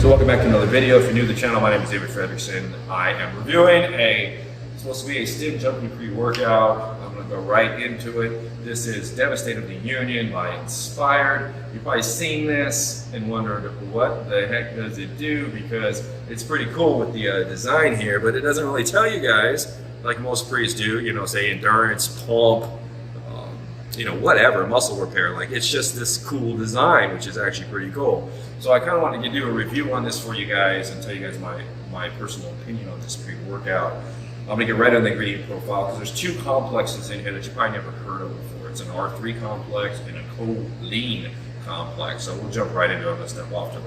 So welcome back to another video. If you're new to the channel, my name is David Fredrickson. I am reviewing it's supposed to be a Stim Junkie pre-workout. I'm going to go right into it. This is Devastate of the Union by Inspired. You've probably seen this and wondered what the heck does it do, because it's pretty cool with the design here, but it doesn't really tell you guys like most pre's do, you know, say endurance, pump, you know, whatever, muscle repair. Like, it's just this cool design, which is actually pretty cool. So I kind of wanted to do a review on this for you guys and tell you guys my personal opinion on this pre-workout. I'm going to get right on the ingredient profile because there's two complexes in here that you probably never heard of before. It's an R3 complex and a choline complex. So we'll jump right into it. I'm going to step off to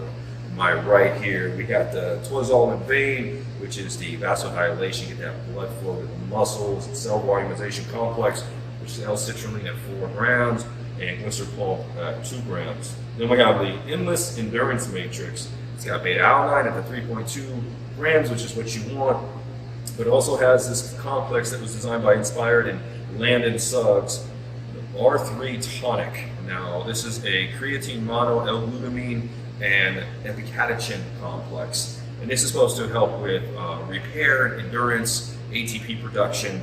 my right here. We got the toisol and vein, which is the vasodilation, get that blood flow to the muscles, and cell volumization complex, which is L-citrulline at 4 grams, and glycerol at 2 grams. Then we have the endless endurance matrix. It's got beta-alanine at the 3.2 grams, which is what you want, but it also has this complex that was designed by Inspired and Landon Suggs, the R3 tonic. Now, this is a creatine mono, L-glutamine, and epicatechin complex. And this is supposed to help with repair, endurance, ATP production,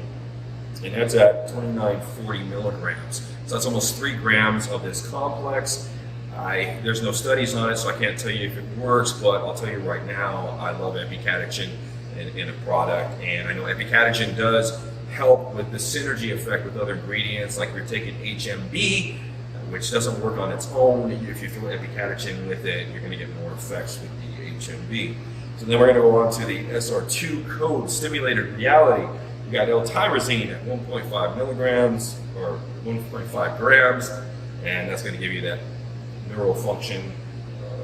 and that's at 2940 milligrams. So that's almost 3 grams of this complex. There's no studies on it, so I can't tell you if it works, but I'll tell you right now, I love epicatechin in a product. And I know epicatechin does help with the synergy effect with other ingredients, like you're taking HMB, which doesn't work on its own. If you throw epicatechin with it, you're going to get more effects with the HMB. So then we're going to go on to the SR2 code stimulated reality. We got L-tyrosine at 1.5 milligrams or 1.5 grams, and that's going to give you that neural function,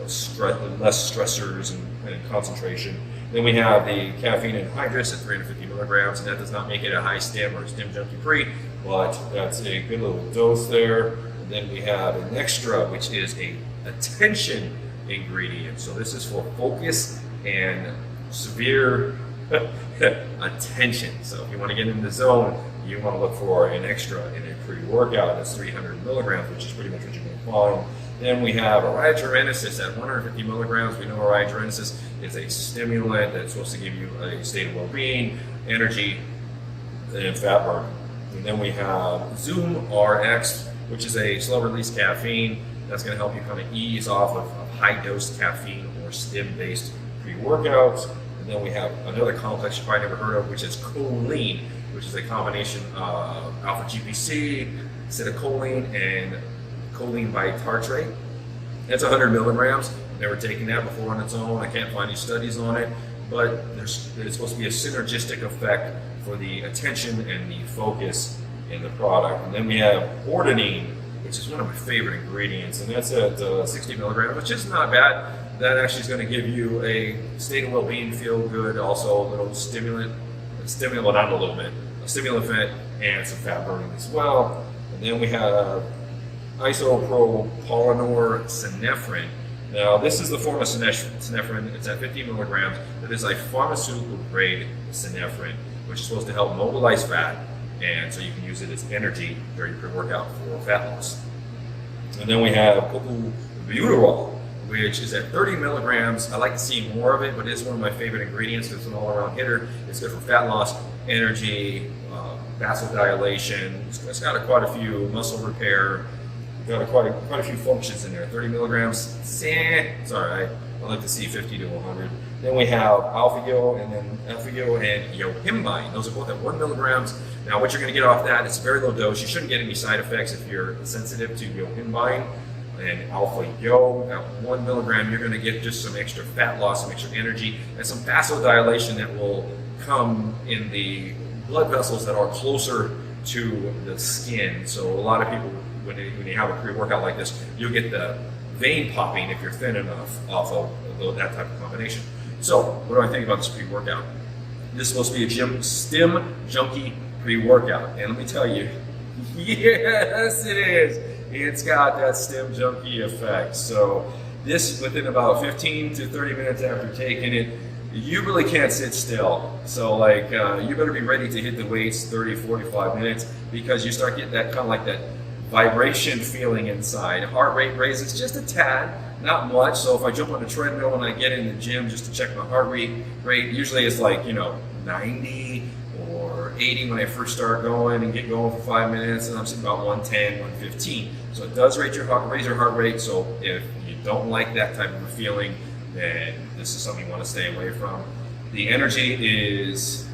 less stressors and concentration. Then we have the caffeine anhydrous at 350 milligrams, and that does not make it a high stim or a Stim Junkie pre, but that's a good little dose there. And then we have an extra, which is a attention ingredient. So this is for focus and severe attention. So if you want to get in the zone, you want to look for an extra in a pre-workout. That's 300 milligrams, which is pretty much what you're going to find. Then we have Origenesis at 150 milligrams. We know Origenesis is a stimulant that's supposed to give you a state of well-being, energy, and fat burn. And then we have Zoom RX, which is a slow-release caffeine. That's going to help you kind of ease off of high-dose caffeine or stim-based pre-workouts. And then we have another complex you probably never heard of, which is choline, which is a combination of alpha-GPC, acetylcholine, and choline bitartrate. That's 100 milligrams. Never taken that before on its own. I can't find any studies on it, but it's supposed to be a synergistic effect for the attention and the focus in the product. And then we have ordenine, which is one of my favorite ingredients, and that's at 60 milligrams, which is not bad. That actually is going to give you a state of well-being, feel good, also a little stimulant, not a little bit, a stimulant and some fat burning as well. And then we have isopropylenol synephrine. Now, this is the form of synephrine. It's at 50 milligrams. It is a pharmaceutical grade synephrine, which is supposed to help mobilize fat, and so you can use it as energy during your pre-workout for fat loss. And then we have butyrol, which is at 30 milligrams. I like to see more of it, but it is one of my favorite ingredients. It's an all-around hitter. It's good for fat loss, energy, vasodilation. It's got quite a few muscle repair. Got quite a few functions in there. 30 milligrams. It's all right. I like to see 50 to 100. Then we have alpha-yo and then alpha-yo and yohimbine. Those are both at 1 milligrams. Now, what you're going to get off that, it's a very low dose. You shouldn't get any side effects if you're sensitive to yohimbine. And alpha-yo at 1 milligram, you're going to get just some extra fat loss, some extra energy, and some vasodilation that will come in the blood vessels that are closer to the skin. So a lot of people, when you have a pre-workout like this, you'll get the vein popping if you're thin enough off of that type of combination. So what do I think about this pre-workout? This is supposed to be a Stim Junkie pre-workout, and let me tell you, yes, it is. It's got that Stim Junkie effect. So this, within about 15 to 30 minutes after taking it, you really can't sit still. So like, you better be ready to hit the weights 30, 45 minutes, because you start getting that kind of like that vibration feeling inside. Heart rate raises just a tad, not much. So if I jump on the treadmill when I get in the gym just to check my heart rate, usually it's like, 90 or 80 when I first start going and get going for 5 minutes, and I'm sitting about 110, 115. So it does raise your heart rate. So if you don't like that type of a feeling, then this is something you want to stay away from. The energy is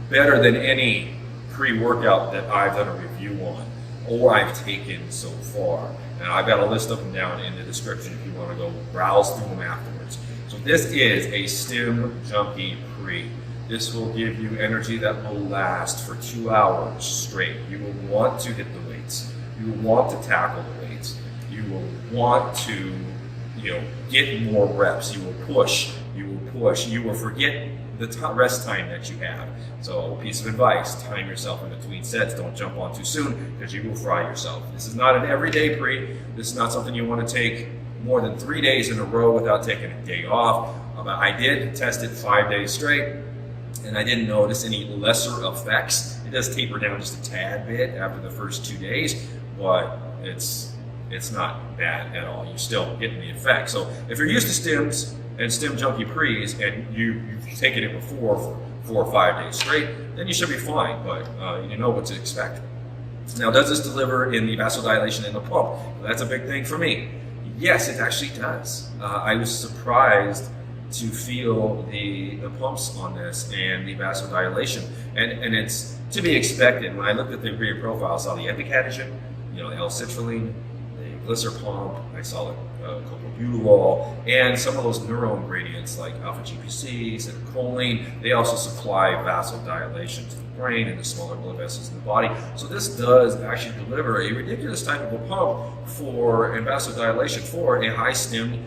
better than any pre-workout that I've done a review on or I've taken so far. And I've got a list of them down in the description if you want to go browse through them afterwards. So this is a Stim Junkie Pre. This will give you energy that will last for 2 hours straight. You will want to hit the weights. You will want to tackle the weights. You will want to, get more reps. You will push. You will forget the rest time that you have. So, piece of advice: time yourself in between sets. Don't jump on too soon because you will fry yourself. This is not an everyday pre. This is not something you want to take more than 3 days in a row without taking a day off. But I did test it 5 days straight, and I didn't notice any lesser effects. It does taper down just a tad bit after the first 2 days, but it's not bad at all. You're still getting the effect. So if you're used to stims and Stim Junkie Pre's and you've taken it before for 4 or 5 days straight, then you should be fine, but you know what to expect. Now, does this deliver in the vasodilation in the pump? Well, that's a big thing for me. Yes, it actually does. I was surprised to feel the pumps on this and the vasodilation, and it's to be expected. When I looked at the ingredient profile, I saw the epicadhesin, the L-citrulline, the glycer pump, I saw the copobutylol, and some of those neuro ingredients like alpha-GPC, acetylcholine. They also supply vasodilation to the brain and the smaller blood vessels in the body. So this does actually deliver a ridiculous type of a pump and vasodilation for a high stim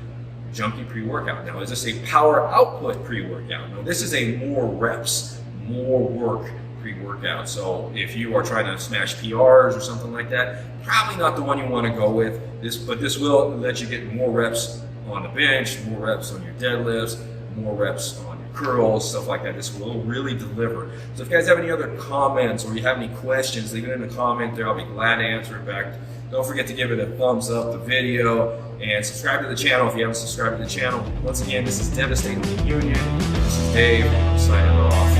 junkie pre-workout. Now, is this a power output pre-workout? No, this is a more reps, more work pre-workout. So if you are trying to smash PRs or something like that, probably not the one you want to go with. But this will let you get more reps on the bench, more reps on your deadlifts, more reps on your curls, stuff like that. This will really deliver. So if you guys have any other comments or you have any questions, leave it in the comment there. I'll be glad to answer it back. Don't forget to give it a thumbs up, the video, and subscribe to the channel if you haven't subscribed to the channel. Once again, this is Devastating the Union. This is Dave, signing off.